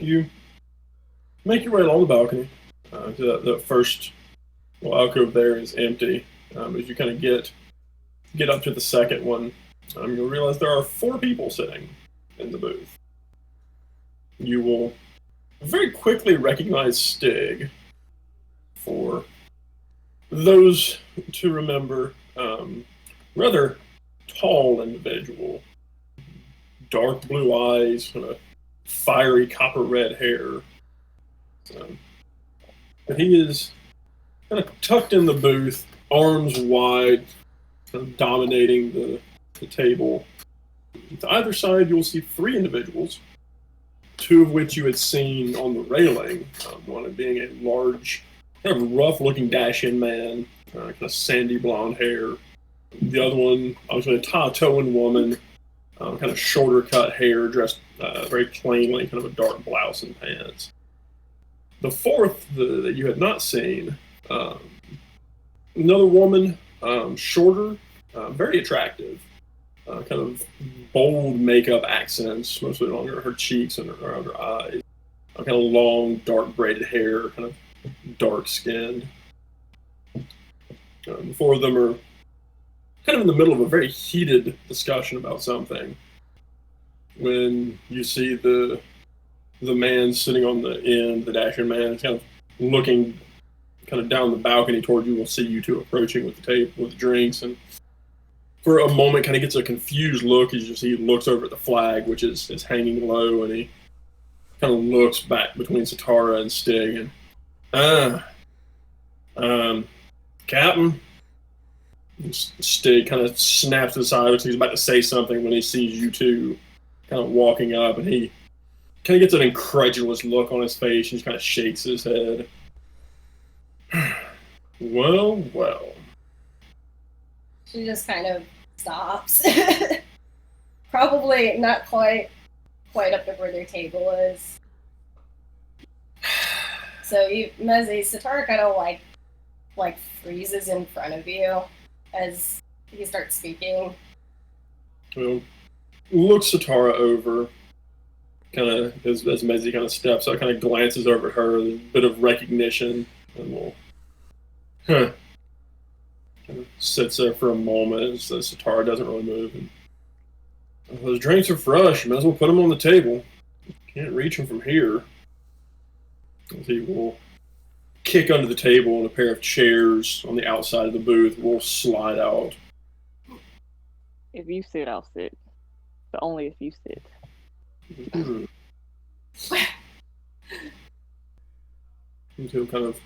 You make your way along the balcony. The first alcove there is empty. As you kind of get up to the second one, you'll realize there are 4 people sitting in the booth. You will very quickly recognize Stig. For those to remember, rather tall individual, dark blue eyes, kind of fiery copper red hair. But he is kind of tucked in the booth, arms wide, kind of dominating the table. To either side, you'll see 3 individuals, 2 of which you had seen on the railing, one of being a large, kind of rough-looking dash-in man, kind of sandy blonde hair. The other one, obviously a Tatoan woman, kind of shorter cut hair, dressed very plainly, kind of a dark blouse and pants. The fourth that you had not seen, another woman, shorter, very attractive, kind of bold makeup accents, mostly along her cheeks and around her eyes. Kind of long, dark braided hair, kind of dark skinned. The 4 of them are kind of in the middle of a very heated discussion about something when you see the man sitting on the end, the Dasher man, kind of looking kind of down the balcony toward you. Will see you 2 approaching with the table with the drinks, and for a moment kind of gets a confused look as you see he looks over at the flag, which is hanging low, and he kind of looks back between Sitara and Stig, and Captain. Stig kind of snaps aside, looks like he's about to say something when he sees you 2 kind of walking up, and he kind of gets an incredulous look on his face and just kind of shakes his head. Well. She just kind of stops. Probably not quite up to where their table is. So Mezzy, Sitara kind of like freezes in front of you as he starts speaking. Well, looks Sitara over, kind of as Mezzy kind of steps up, kind of glances over at her, a bit of recognition, and will kind of sits there for a moment as Sitara doesn't really move. And, those drinks are fresh. You might as well put them on the table. Can't reach them from here. And he will kick under the table, and a pair of chairs on the outside of the booth will slide out. If you sit, I'll sit. But only if you sit. And he'll kind of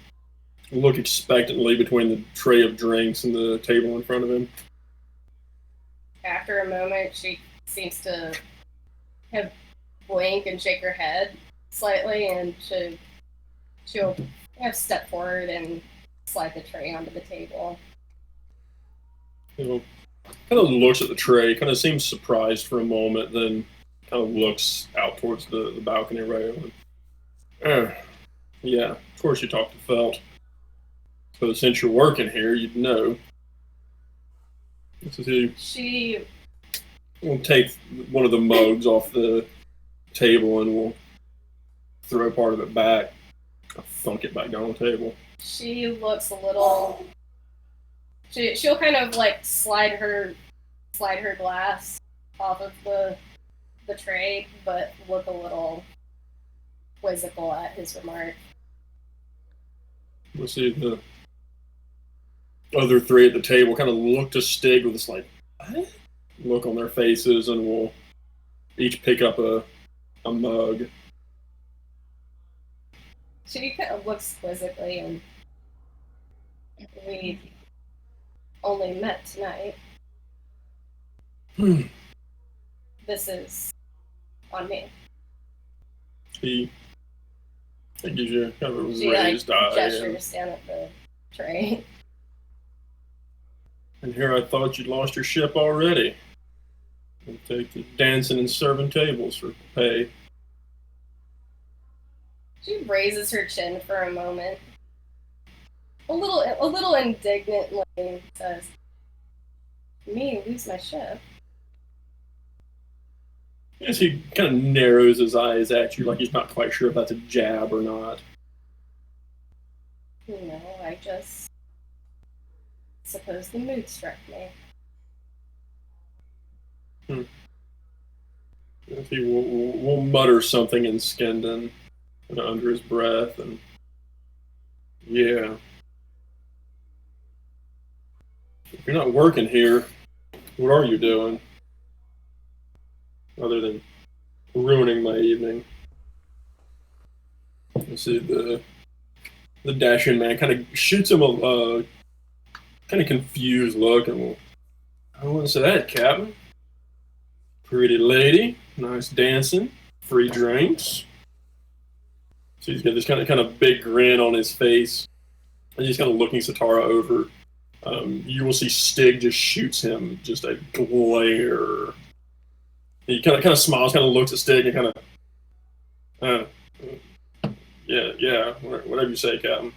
look expectantly between the tray of drinks and the table in front of him. After a moment, she seems to have blink and shake her head slightly, and she'll have step forward and slide the tray onto the table. Kind of looks at the tray, kind of seems surprised for a moment, then kind of looks out towards the balcony rail. Yeah, of course you talked to Felt. So since you're working here, you'd know. She will take one of the mugs off the table and will throw part of it back. Thunk it back down on the table. She looks a little. She'll kind of like slide her glass off of the tray, but look a little quizzical at his remark. We'll see the other 3 at the table kind of look to Stig with this like what? Look on their faces, and we'll each pick up a mug. She kind of looks quizzically, and we only met tonight. This is on me. He gives you kind of a she raised eye. Gestures down at the tray. And here I thought you'd lost your ship already. And take the dancing and serving tables for pay. She raises her chin for a moment. A little indignantly says, "Me lose my ship? Yes, he kind of narrows his eyes at you like he's not quite sure if that's a jab or not. No, I just suppose the mood struck me. He will mutter something in Skenden under his breath, and yeah. If you're not working here, what are you doing? Other than ruining my evening. You see the dashing man kind of shoots him a kind of confused look, and will, I wouldn't say that, Captain. Pretty lady, nice dancing, free drinks. So he's got this kind of big grin on his face, and he's kind of looking Sitara over. You will see Stig just shoots him just a glare. He kind of smiles, kind of looks at Stig, and yeah, whatever you say, Captain.